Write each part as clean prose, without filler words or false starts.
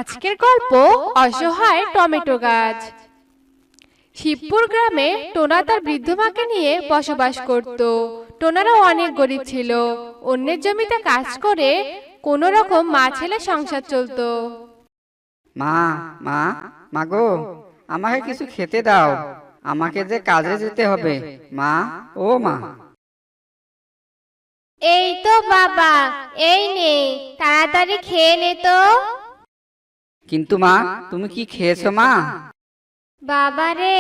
আজকের গল্প অসহায় টমেটো গাছ। শিবপুর গ্রামে টোনা তার বৃদ্ধ মাকে নিয়ে বসবাস করত। টোনারা অনেক গরিব ছিল, অন্যের জমিতে কাজ করে কোনো রকম মা ছেলে সংসার চলতো। মা মা মা গো, আমাকে কিছু খেতে দাও, আমাকে যে কাজে যেতে হবে। মা, ও মা। এই তো বাবা, এই নে, তাড়াতাড়ি খেয়ে নে তো। কিন্তু মা, তুমি কি খেয়েছো মা? বাবা রে,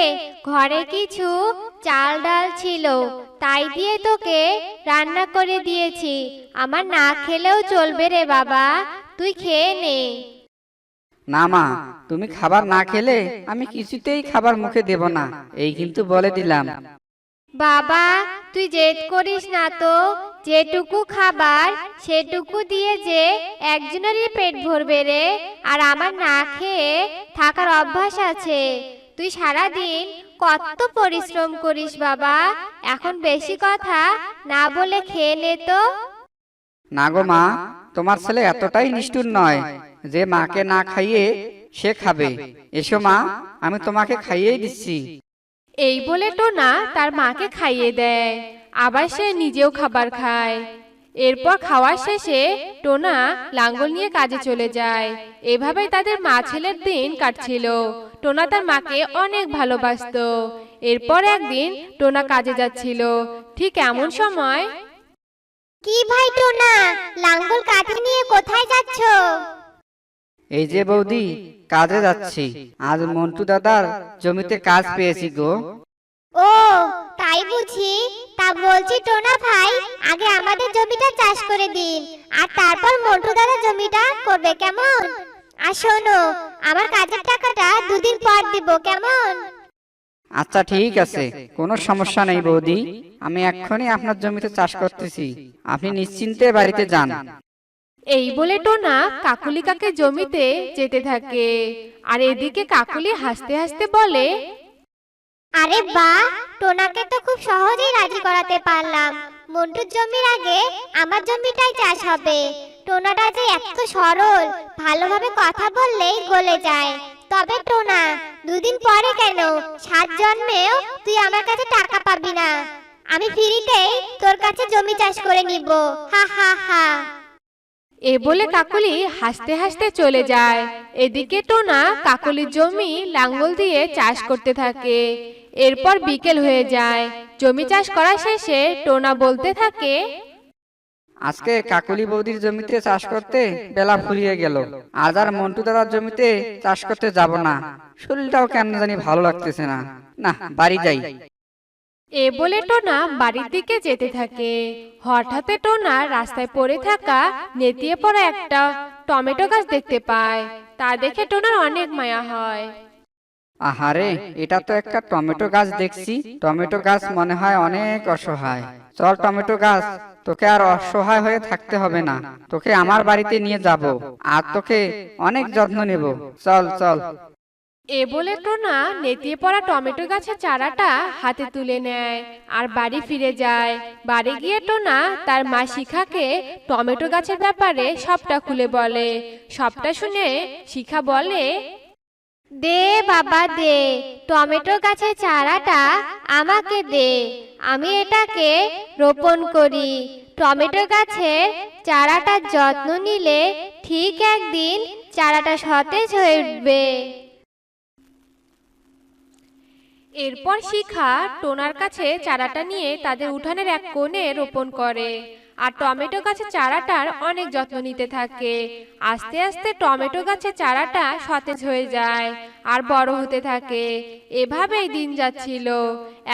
ঘরে কিছু চাল ডাল ছিল, তাই দিয়ে তোকে রান্না করে দিয়েছি। আমার না খেলেও চলবে রে বাবা, তুই খেয়ে নে। না মা, তুমি খাবার না খেলে আমি কিছুতেই খাবার মুখে দেব না, এই কিন্তু বলে দিলাম। বাবা, তুই জেদ করিস না তো, যেটুকু খাবার সেটুকু দিয়ে যে একজনেরই পেট ভরবে রে, আর আমার না খেয়ে থাকার অভ্যাস আছে। তুই সারাদিন কত পরিশ্রম করিস বাবা, এখন বেশি কথা না বলে খেয়ে নে তো। না গো মা, তোমার ছেলে এতটাই নিষ্ঠুর নয় যে মাকে না খাইয়ে সে খাবে। এসো মা, আমি তোমাকে খাইয়েই দিচ্ছি। এই বলে টোনা তার মাকে খাইয়ে দেয়, আবার সে নিজেও খাবার খায়। এরপর খাওয়ার শেষে টোনা লাঙ্গল নিয়ে কাজে চলে যায়। এভাবেই তাদের মা ছেলের দিন কাটছিল। টোনা তার মাকে অনেক ভালোবাসতো। এরপর একদিন টোনা কাজে যাচ্ছিল, ঠিক এমন সময় কি ভাই টোনা, লাঙ্গল কাঁধে নিয়ে কোথায় যাচ্ছ? এই যে বৌদি, কাজে যাচ্ছি। আজ মন্টু দাদার জমিতে কাজ পেয়েছি গো। ও তাই বুঝি? তা বলছি টোনা ভাই, আগে আমাদের জমিটা চাষ করে দিন, আর তারপর মন্টু দাদা জমিটা করবে, কেমন? আর শোনো, আমার কাজের টাকাটা দুদিন পর দিব, কেমন? আচ্ছা ঠিক আছে, কোনো সমস্যা নেই বৌদি, আমি এক্ষুনি আপনার জমিতে চাষ করতেছি, আপনি নিশ্চিন্তে বাড়িতে যান। এই বলে টোনা কাকুলি কাকে জমিতে যেতে থাকে। আর এদিকে কাকুলি হাসতে হাসতে বলে, আরে বাহ, টোনাকে তো খুব সহজেই রাজি করাতে পারলাম। মন্টুর জমির আগে আমার জমিটাই চাষ হবে। টোনাটা যে এত সরল, ভালোভাবে কথা বললেই গলে যায়। তবে টোনা, দুদিন পরে কেন, 7 জন্মেও তুই আমার কাছে টাকা পাবি না। আমি ফ্রিতেই তোর কাছে জমি চাষ করে নিব, হা হা হা। এ বলে কাকুলি হাসতে হাসতে চলে যায়। এদিকে টোনা কাকুলির জমি লাঙ্গল দিয়ে চাষ করতে থাকে। এরপর বিকেল হয়ে যায়। জমি চাষ করা শেষে টোনা বলতে থাকে, আজকে কাকুলি বৌদির জমিতে চাষ করতে বেলা ফুরিয়ে গেল, আজ আর মন্টু দাদার জমিতে চাষ করতে যাব না। শরীরটাও কেমন জানি ভালো লাগতেছে না, না বাড়ি যাই। এ বলে টোনা বাড়ির দিকে যেতে থাকে। হঠাৎ টোনা রাস্তায় পড়ে থাকা নেতিয়ে পড়া একটা টমেটো গাছ দেখতে পায়। তা দেখে টোনার অনেক মায়া হয়। আহারে, এটা তো একটা টমেটো গাছ দেখছি। টমেটো গাছ মনে হয় অনেক অসহায়। চল টমেটো গাছ, তোকে আর অসহায় হয়ে থাকতে হবে না, তোকে আমার বাড়িতে নিয়ে যাব, আর তোকে অনেক যত্ন নেব। চল চল। এ বলে টোনা নেতিয়ে পড়া টমেটো গাছের চারাটা হাতে তুলে নেয় আর বাড়ি ফিরে যায়। বাড়ি গিয়ে টোনা তার মা শিখাকে টমেটো গাছের ব্যাপারে সবটা খুলে বলে। সবটা শুনে শিখা বলে, দে বাবা দে, টমেটো গাছের চারাটা আমাকে দে, আমি এটাকে রোপণ করি। টমেটো গাছের চারাটার যত্ন নিলে ঠিক একদিন চারাটা সতেজ হয়ে উঠবে। এরপর শিখা টোনার কাছে চারাটা নিয়ে তাদের উঠানের এক কোণে রোপণ করে। আর টমেটো গাছের চারাটার অনেক যত্ন নিতে থাকে। আস্তে আস্তে টমেটো গাছের চারাটা সতেজ হয়ে যায় আর বড় হতে থাকে। এভাবেই দিন যাচ্ছিল।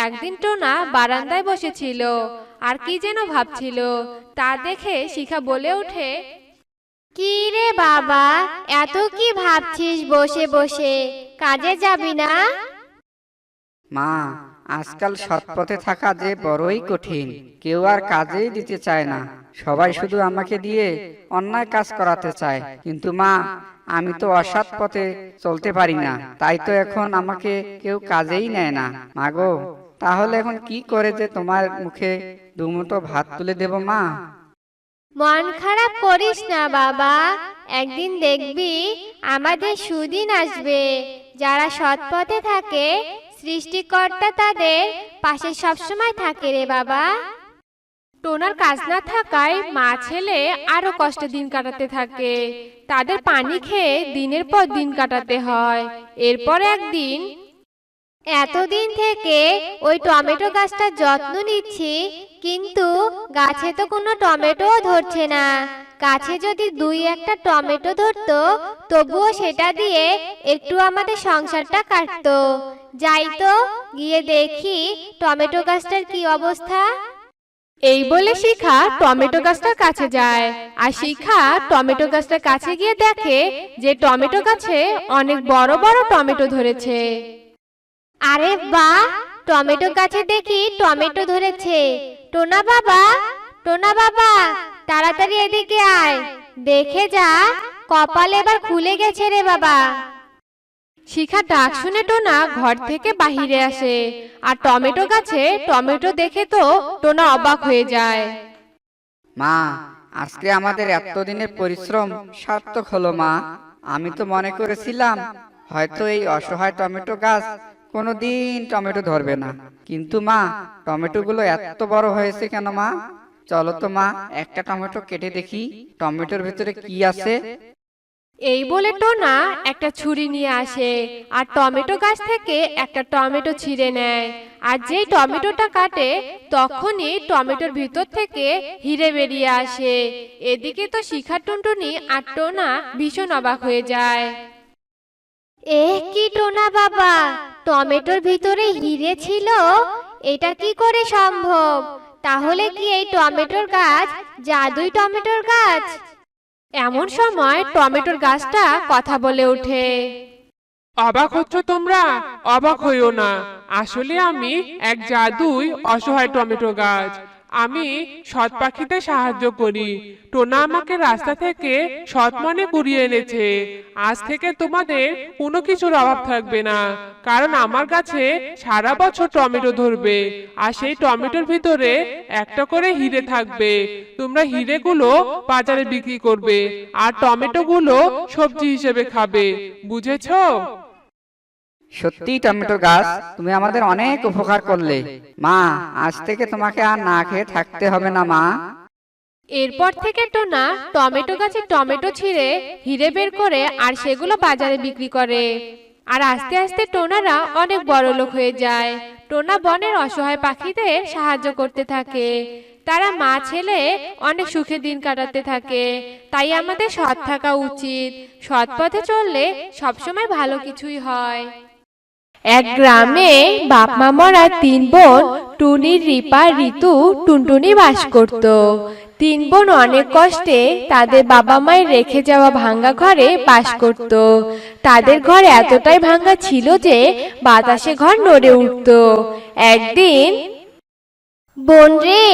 একদিন টোনা বারান্দায় বসেছিল আর কি যেন ভাবছিল। তা দেখে শিখা বলে ওঠে, কি রে বাবা, এত কি ভাবছিস বসে বসে, কাজে যাবি না? মা, আজকাল সৎপথে থাকা যে বড়ই কঠিন, কেউ আর কাজেই দিতে চায় না, সবাই শুধু আমাকে দিয়ে অন্যায় কাজ করাতে চায়। কিন্তু মা, আমি তো অসৎ পথে চলতে পারি না, তাই তো এখন আমাকে কেউ কাজেই নেয় না। মা গো, তাহলে এখন কি করে যে তোমার মুখে দুমুঠো ভাত তুলে দেব মা? মন খারাপ করিস না বাবা, একদিন দেখবি আমাদের সুদিন আসবে। যারা সৎ পথে থাকে সৃষ্টিকর্তা তাদের পাশে সবসময় থাকে রে বাবা। টোনার কাজ না থাকায় মা ছেলে আরো কষ্টে দিন কাটাতে থাকে। তাদের পানি খেয়ে দিনের পর দিন কাটাতে হয়। এরপর একদিন, এতদিন থেকে ওই টমেটো গাছটার যত্ন নিচ্ছি, কিন্তু গাছে তো কোনো টমেটোও ধরছে না। গাছে যদি দুই একটা টমেটো ধরতো তবুও সেটা দিয়ে একটু আমাদের সংসারটা কাটতো। যাই তো গিয়ে দেখি টমেটো গাছটার কি অবস্থা। এই বলে শিখা টমেটো গাছটার কাছে যায়। আর শিখা টমেটো গাছটার কাছে গিয়ে দেখে যে টমেটো গাছে অনেক বড় বড় টমেটো ধরেছে। আরে বাহ, টমেটো গাছে দেখি টমেটো ধরেছে। টোনা বাবা, টোনা বাবা, তাড়াতাড়ি এদিকে আয়, দেখে যা, কপাল এবার খুলে গেছে রে বাবা। শিখা ডাক শুনে টোনা ঘর থেকে বাহিরে আসে। আর টমেটো গাছে টমেটো দেখে তো টোনা অবাক হয়ে যায়। মা, আজকে আমাদের এতদিনের পরিশ্রম সার্থক হলো মা। আমি তো মনে করেছিলাম হয়তো এই অসহায় টমেটো গাছ কোনোদিন টমেটো ধরবে না, কিন্তু মা, টমেটোগুলো এত বড় হয়েছে কেন মা? চলো তো মা, একটা টমেটো কেটে দেখি টমেটোর ভিতরে কি আছে। এই বলে টোনা একটা ছুরি নিয়ে আসে আর টমেটো গাছ থেকে একটা টমেটো ছিঁড়ে নেয়। আর যেই টমেটোটা কাটে তখনই টমেটোর ভিতর থেকে হিরে বেরিয়ে আসে। এদিকে তো শিখা, টুনটুনি আর টোনা ভীষণ অবাক হয়ে যায়। কি টোনা বাবা, টমেটোর ভিতরে হিরে ছিল? এটা কি করে সম্ভব? তাহলে কি এই টমেটোর গাছ জাদুই টমেটোর গাছ? এমন সময় টমেটোর গাছটা কথা বলে ওঠে। অবাক হচ্ছ তোমরা? অবাক হইও না, আসলে আমি এক জাদুই অসহায় টমেটো গাছ। আমি সৎ পাখিদের সাহায্য করি। টোনা আমাকে রাস্তা থেকে সৎ মনে কুড়িয়ে এনেছে। আজ থেকে তোমাদের কোনো কিছুর অভাব থাকবে না, কারণ আমার কাছে সারা বছর টমেটো ধরবে। আর সেই টমেটোর ভিতরে একটা করে হিরে থাকবে। তোমরা হিরেগুলো বাজারে বিক্রি করবে আর টমেটোগুলো সবজি হিসেবে খাবে। বুঝেছো? সত্যি টমেটো গাছ, তুমি আমাদের অনেক উপকার করলে। মা, আজ থেকে তোমাকে আর না খেয়ে থাকতে হবে না মা। এরপর থেকে টোনা টমেটো গাছে টমেটো ছিঁড়ে হিরে বের করে আর সেগুলো বাজারে বিক্রি করে। আর আস্তে আস্তে টোনারা অনেক বড় লোক হয়ে যায়। টোনা বনের অসহায় পাখিদের সাহায্য করতে থাকে। তারা মা ছেলে অনেক সুখে দিন কাটাতে থাকে। তাই আমাদের সৎ থাকা উচিত। সৎ পথে চললে সবসময় ভালো কিছুই হয়। এক গ্রামে বাপ মা মরা তিন বোন টুনি, রিপা, ঋতু, টুনটুনি বাস করত। তিন বোন অনেক কষ্টে তাদের বাবা মায়ের রেখে যাওয়া ভাঙ্গা ঘরে বাস করত। তাদের ঘর এতটাই ভাঙ্গা ছিল যে বাতাসে ঘর নড়ে উঠত। একদিন, বোন রে,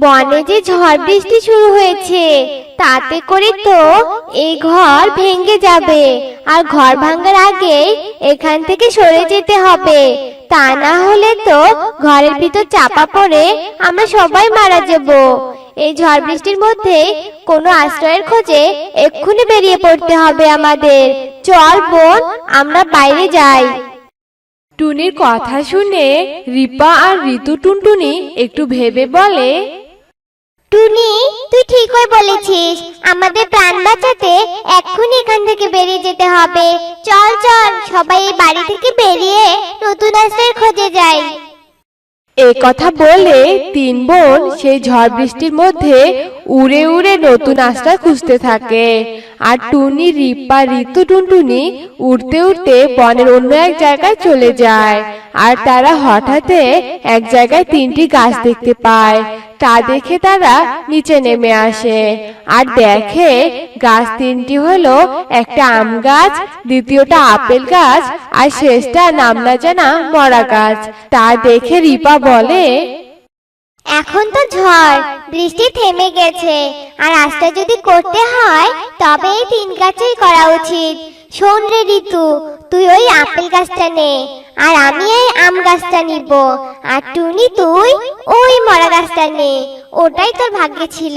বনে যে ঝড় বৃষ্টি শুরু হয়েছে, তাতে করে তো এই ঘর ভেঙে যাবে। আর ঘর ভাঙার আগে এখান থেকে সরে যেতে হবে, তা না হলে তো ঘরের ভিতর চাপা পড়ে আমরা সবাই মারা যাব। এই ঝড় বৃষ্টির মধ্যে কোনো আশ্রয়ের খোঁজে এক্ষুনি বেরিয়ে পড়তে হবে আমাদের। চল বোন, আমরা বাইরে যাই। টুনির কথা শুনে রিপা আর ঋতু, টুনটুনি একটু ভেবে বলে, টুনি, তুই ঠিকই বলেছিস, আমাদের প্রাণ বাঁচাতে এক্ষুনি এখান থেকে বেরিয়ে যেতে হবে। চল চল, সবাই এই বাড়ি থেকে বেরিয়ে নতুন আশ্রয়ের খোঁজে যাই। এ কথা বলে তিন বোন সেই ঝড় বৃষ্টির মধ্যে উড়ে উড়ে নতুন আশ্রয় খুঁজতে থাকে। আর টুনি, রিপা, ঋতু, টুনটুনি উড়তে উড়তে বনের অন্য এক জায়গায় চলে যায়। আর তারা হঠাৎ এক জায়গায় তিনটি গাছ দেখতে পায়। তা দেখে তারা নিচে নেমে আসে আর দেখে গাছ তিনটি হলো, একটা আম গাছ, দ্বিতীয়টা আপেল গাছ আর শেষটা নাম না জানা মরা গাছ। তা দেখে রিপা বলে, এখন তো ঝড় বৃষ্টি থেমে গেছে, আর আশ্রয় যদি করতে হয় তবে এই তিন গাছই করা উচিত। শোন রে ঋতু, তুই ওই আপেল গাছটা নে, আর আমি এই আম গাছটা নিব। আর টুনি, তুই ওই মরা গাছটা নে, ওটাই তোর ভাগ্যে ছিল।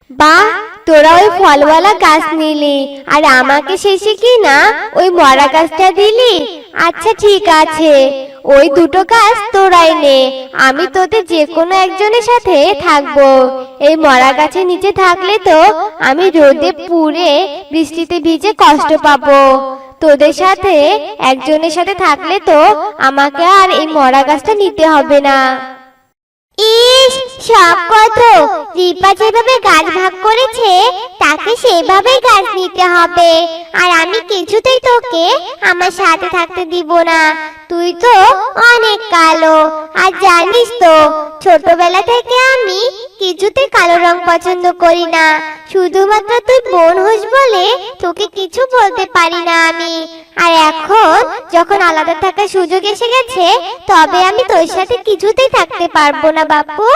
বাহ, তোরা ওই ফলওয়ালা গাছ নিলি আর আমাকে শেষে কি না ওই মরা গাছটা দিলি। আচ্ছা ঠিক আছে, ওই দুটো গাছ তোরাই নে, আমি তোদের যে কোনো একজনের সাথে থাকবো। এই মরা গাছের নিচে থাকলে তো আমি রোদে পুড়ে বৃষ্টিতে ভিজে কষ্ট পাবো, তোদের সাথে একজনের সাথে থাকলে তো আমাকে আর এই মরা গাছটা নিতে হবে না। ইস, সব কত! রিপা যেভাবে গাছ ভাগ করেছে তাকে সেভাবেই গাছ নিতে হবে, আর আমি কিছুতেই তোকে আমার সাথে থাকতে দিব না। তুই তো অনেক কালো, আর জানিস তো ছোটবেলা থেকে আমি কিছুতেই কালো রং পছন্দ করি না। শুধুমাত্র তুই বোন হোস বলে তোকে কিছু বলতে পারি না আমি। আর এখন যখন আলাদা থাকার সুযোগ এসে গেছে, তবে আমি তোর সাথে কিছুতেই থাকতে পারবো না বাপু।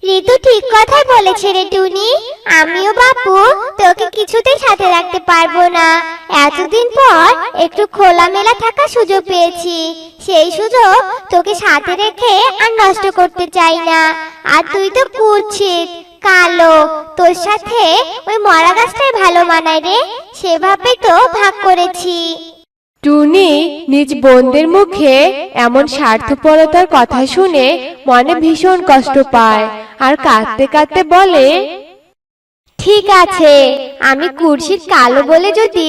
ঋতু ঠিক কথাই বলেছে রে টুনি, আমিও বাপু তোকে কিছুতেই সাথে রাখতে পারবো না। এতদিন পর একটু খোলামেলা থাকার সুযোগ পেয়েছি, সেই সুযোগ তোকে সাথে রেখে আর নষ্ট করতে চাই না। আর তুই তো কুৎসিত কালো, তোর সাথে ওই মরা গাছটাই ভালো মানায় রে, সেভাবে তো ভাগ করেছি। টুনি নিজ বোনদের মুখে এমন স্বার্থপরতার কথা শুনে মনে ভীষণ কষ্ট পায় আর কাঁদতে কাঁদতে বলে, ঠিক আছে, আমি কুৎসিত কালো বলে যদি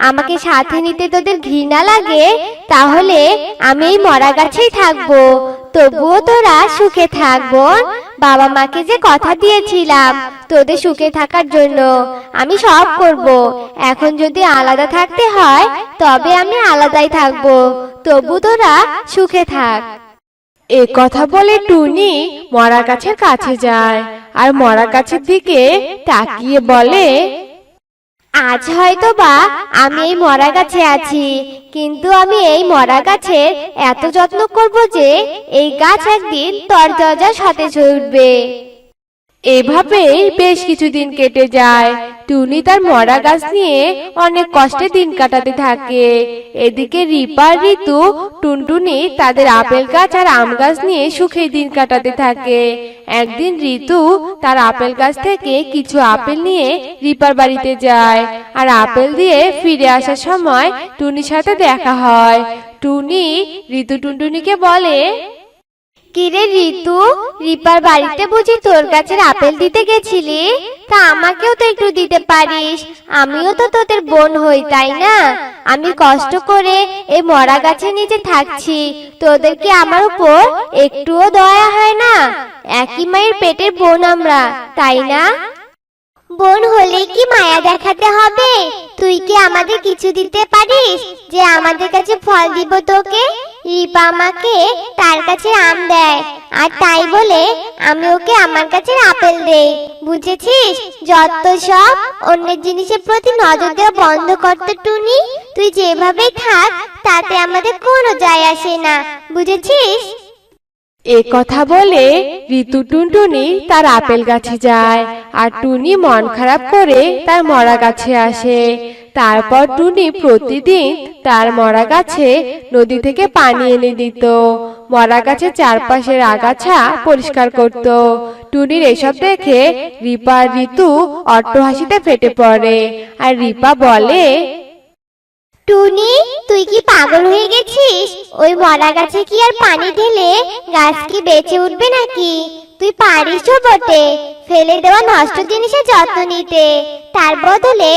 আমাকে সাথে নিতে তোদের ঘৃণা লাগে, তাহলে আমি এই মরা গাছেই থাকবো। তবুও তোরা সুখে থাকবো। বাবা মাকে যে কথা দিয়েছিলাম তোদের সুখে থাকার জন্য, আমি সব করব। এখন যদি আলাদা থাকতে হয় তবে আমি আলাদাই থাকবো, তবু তোরা সুখে থাক। এ কথা বলে টুনি মরা গাছের কাছে যায় আর মরা গাছের দিকে তাকিয়ে বলে, আজ হয়তো বা আমি এই মরা গাছে আছি, কিন্তু আমি এই মরা গাছের এত যত্ন করব যে এই গাছ একদিন তরতাজা সতেজ হয়ে উঠবে। এভাবেই বেশ কিছুদিন কেটে যায়। টুনি তার মরা গাছ নিয়ে অনেক কষ্টে দিন কাটাতে থাকে। এদিকে রিপা আর ঋতু টুনটুনি তাদের আপেল গাছ আর আম গাছ নিয়ে সুখে দিন কাটাতে থাকে। একদিন ঋতু তার আপেল গাছ থেকে কিছু আপেল নিয়ে রিপার বাড়িতে যায়, আর আপেল দিয়ে ফিরে আসার সময় টুনির সাথে দেখা হয়। টুনি ঋতু টুনটুনিকে বলে, কিরে ঋতু, রিপার বাড়িতে বুঝি তোর গাছের আপেল দিতে গেছিলি? তা আমাকেও তো একটু দিতে পারিস, আমিও তো তোদের বোন হই, তাই না? আমি কষ্ট করে এই মরা গাছের নিচে থাকছি, তোদের কি আমার উপর একটুও দয়া হয় না? একই মায়ের পেটের বোন আমরা, তাই না? বোন হলে কি মায়া দেখাতে হবে? তুই কি আমাদের কিছু দিতে পারিস যে আমাদের কাছে ফল দিব তোকে? রিপা আমাকে তার কাছে আম দেয়, আর তাই বলে আমি ওকে আমার কাছে আপেল দেই, বুঝেছিস? যত সব অন্যের জিনিসের প্রতি নজর দেওয়া বন্ধ করতে টুনি। তুই যেভাবে থাক তাতে আমাদের কোনো যায় আসে না, বুঝেছিস? এ কথা বলে ঋতু টুনটুনি তার আপেল গাছে যায়, আর টুনি মন খারাপ করে তার মরা গাছে আসে। তারপর টুনি প্রতিদিন তার মরা গাছে নদী থেকে পানি এনে দিত, মরা গাছের চারপাশের আগাছা পরিষ্কার করত। টুনির এসব দেখে রিপা আর ঋতু অট্টহাসিতে ফেটে পড়ে, আর রিপা বলে, টুনি, তুই কি পাগল হয়ে গেছিস? ওই মরা গাছে কি আর পানি ঢেলে গাছ কি বেঁচে উঠবে নাকি? তুই পারিসও বটে ফেলে দেওয়া নষ্ট জিনিসের যত্ন নিতে, তার বদলে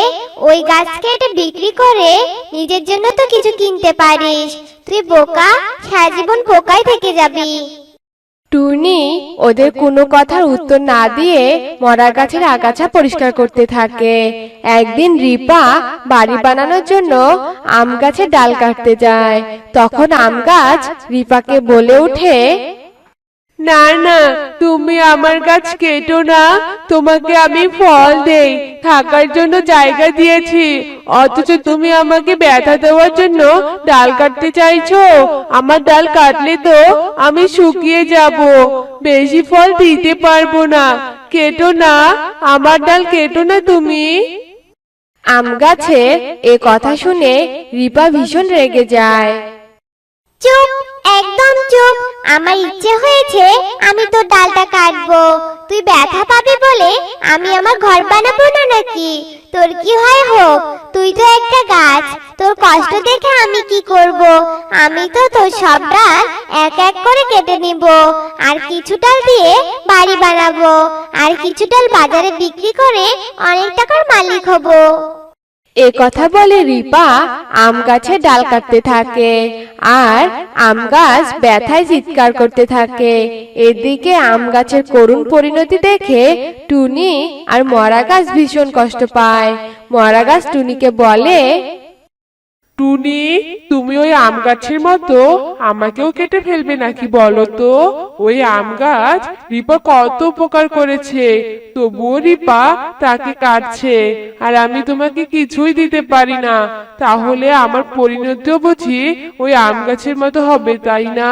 ওই গাছকে এটা বিক্রি করে নিজের জন্য তো কিছু কিনতে পারিস। তুই বোকা, সারা জীবন বোকাই থেকে যাবি। টুনি ওদের কোনো কথার উত্তর না দিয়ে মরা গাছের আগাছা পরিষ্কার করতে থাকে। একদিন রিপা বাড়ি বানানোর জন্য আম গাছের ডাল কাটতে যায়। তখন আম গাছ রিপাকে বলে ওঠে, না না, তুমি আমার গাছ কেটো না, তোমাকে আমি ফল দেই, থাকার জন্য জায়গা দিয়েছি, অথচ তুমি আমাকে ব্যথা দেওয়ার জন্য ডাল কাটতে চাইছো। আমার ডাল কাটলে তো আমি শুকিয়ে যাব, বেশি ফল দিতে পারবো না। কেটো না, আমার ডাল কেটো না তুমি। আম গাছের এ কথা শুনে রিপা ভীষণ রেগে যায়। চুপ, একদম চুপ। আমার ইচ্ছে হয়েছে আমি তোর ডালটা কাটবো। তুই ব্যথা পাবি বলে আমি আমার ঘর বানাবো না নাকি? তোর কি হয় হোক, তুই তো একটা গাছ, তোর কষ্ট দেখে আমি কি করব? আমি তো তোর সব ডাল এক এক করে কেটে নিব, আর কিছু ডাল দিয়ে বাড়ি বানাবো, আর কিছু ডাল বাজারে বিক্রি করে অনেক টাকার মালিক হব। এ কথা বলে রিপা আম গাছে ডাল কাটতে থাকে আর আম গাছ ব্যথায় চিৎকার করতে থাকে। এদিকে আম গাছের করুণ পরিণতি দেখে টুনি আর মরা গাছ ভীষণ কষ্ট পায়। মরা গাছ টুনিকে বলে, টুনি, তুমি ওই আম গাছের মতো আমাকেও কেটে ফেলবে নাকি বলো তো? ওই আম গাছ রিপা কত উপকার করেছে, তবুও রিপা তাকে কাটছে, আর আমি তোমাকে কিছুই দিতে পারি না। তাহলে আমার পরিণতিও বুঝি ওই আম গাছের মতো হবে, তাই না?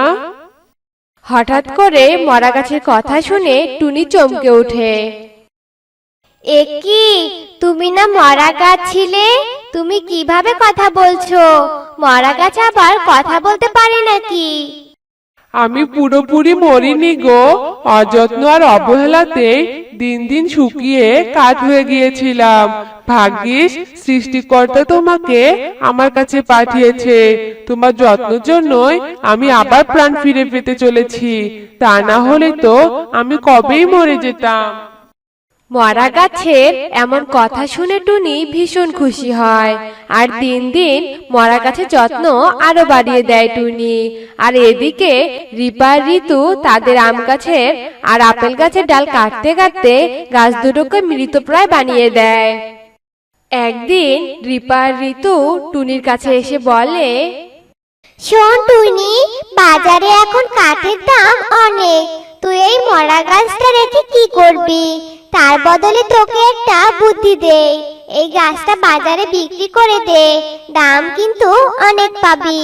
হঠাৎ করে মরা গাছের কথা শুনে টুনি চমকে ওঠে। এ কি, তুমি না মরা গাছ ছিলে? তুমি কিভাবে কথা বলছো? মরা গাছ আবার কথা বলতে পারে নাকি? আমি পুরোপুরি মরিনি গো, অযত্ন আর অবহেলাতে দিন দিন শুকিয়ে কাঠ হয়ে গিয়েছিলাম। ভাগ্যিস সৃষ্টিকর্তা তোমাকে আমার কাছে পাঠিয়েছে। তোমার যত্নের জন্যই আমি আবার প্রাণ ফিরে পেতে চলেছি, তা না হলে তো আমি কবেই মরে যেতাম। মরা গাছের এমন কথা শুনে টুনি ভীষণ খুশি হয়, আর দিন দিন মরা গাছের যত্ন আরো বাড়িয়ে দেয় টুনি। আর এদিকে রিপা আর ঋতু তাদের আম গাছের আর আপেল গাছের ডাল কাটতে কাটতে গাছ দুটোকে মৃতপ্রায় বানিয়ে দেয়। একদিন রিপা আর ঋতু টুনির কাছে এসে বলে, শোন টুনি, বাজারে এখন কাঠের দাম অনেক, তুই এই মরা গাছটা রেখে কি করবি? তার বদলে তোকে একটা বুদ্ধি দে, এই গাছটা বাজারে বিক্রি করে দে, দাম কিন্তু অনেক পাবি।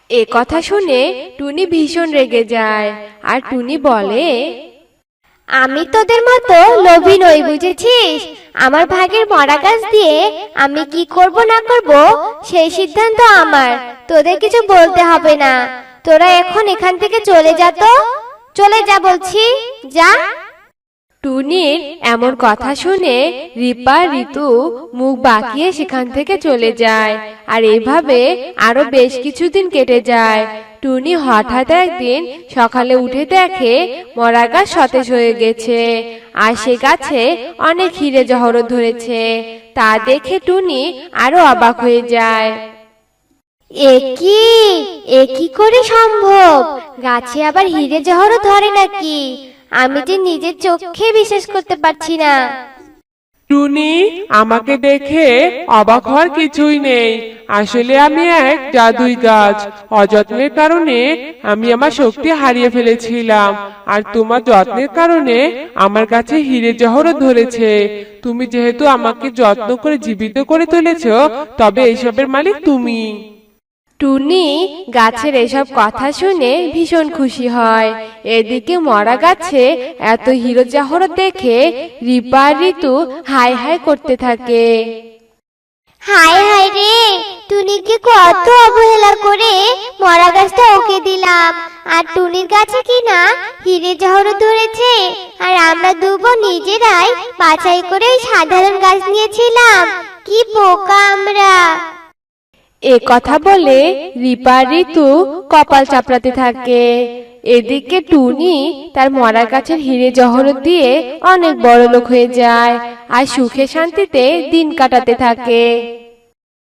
এ কথা শুনে টুনি ভীষণ রেগে যায়, আর টুনি বলে, আমি তোদের মতো লোভী নই, বুঝেছিস? আমার ভাগের মরা গাছ দিয়ে আমি কি করব না করব সেই সিদ্ধান্ত আমার, তোদের কিছু বলতে হবে না। তোরা এখন এখান থেকে চলে যা, তো চলে যা বলছি, যা। টুনির এমন কথা শুনে রিপা ঋতু মুখ বাঁকিয়ে সেখান থেকে চলে যায়। আর এভাবে আরো বেশ কিছুদিন কেটে যায়। টুনি হঠাৎ একদিন সকালে উঠে দেখে মরা গাছ সতেজ হয়ে গেছে, আর সে গাছে অনেক হিরে জহরত ধরেছে। তা দেখে টুনি আরো অবাক হয়ে যায়। এ কি করে সম্ভব? গাছে আবার হিরে জহরত ধরে নাকি? আমি যে নিজের চোখে বিশ্বাস করতে পারছি না। টুনি, আমাকে দেখে অবাক হওয়ার কিছুই নেই। আসলে আমি এক জাদুই গাছ। অযত্নের কারণে আমি আমার শক্তি হারিয়ে ফেলেছিলাম, আর তোমার যত্নের কারণে আমার কাছে হিরে জহরত ধরেছে। তুমি যেহেতু আমাকে যত্ন করে জীবিত করে তুলেছো, তবে এইসবের মালিক তুমি। টুনি গাছের এসব কথা শুনে ভীষণ খুশি হয়। এদিকে মরা গাছে এত হিরো জহরত দেখে রিপা আর ঋতু হাই হাই করতে থাকে। হায় হায় রে, টুনিকে কত অবহেলা করে মরা গাছটা ওকে দিলাম, আর টুনির গাছে কিনা হিরে জহরত ধরেছে, আর আমরা দুবো নিজেরাই বাছাই করে ওই সাধারণ গাছ নিয়েছিলাম। কি বোকা আমরা! এ কথা বলে রিপা আর ঋতু কপাল চাপড়াতে থাকে। এদিকে টুনি তার মরা গাছের হিরে জহরত দিয়ে অনেক বড়লোক হয়ে যায়, আর সুখে শান্তিতে দিন কাটাতে থাকে।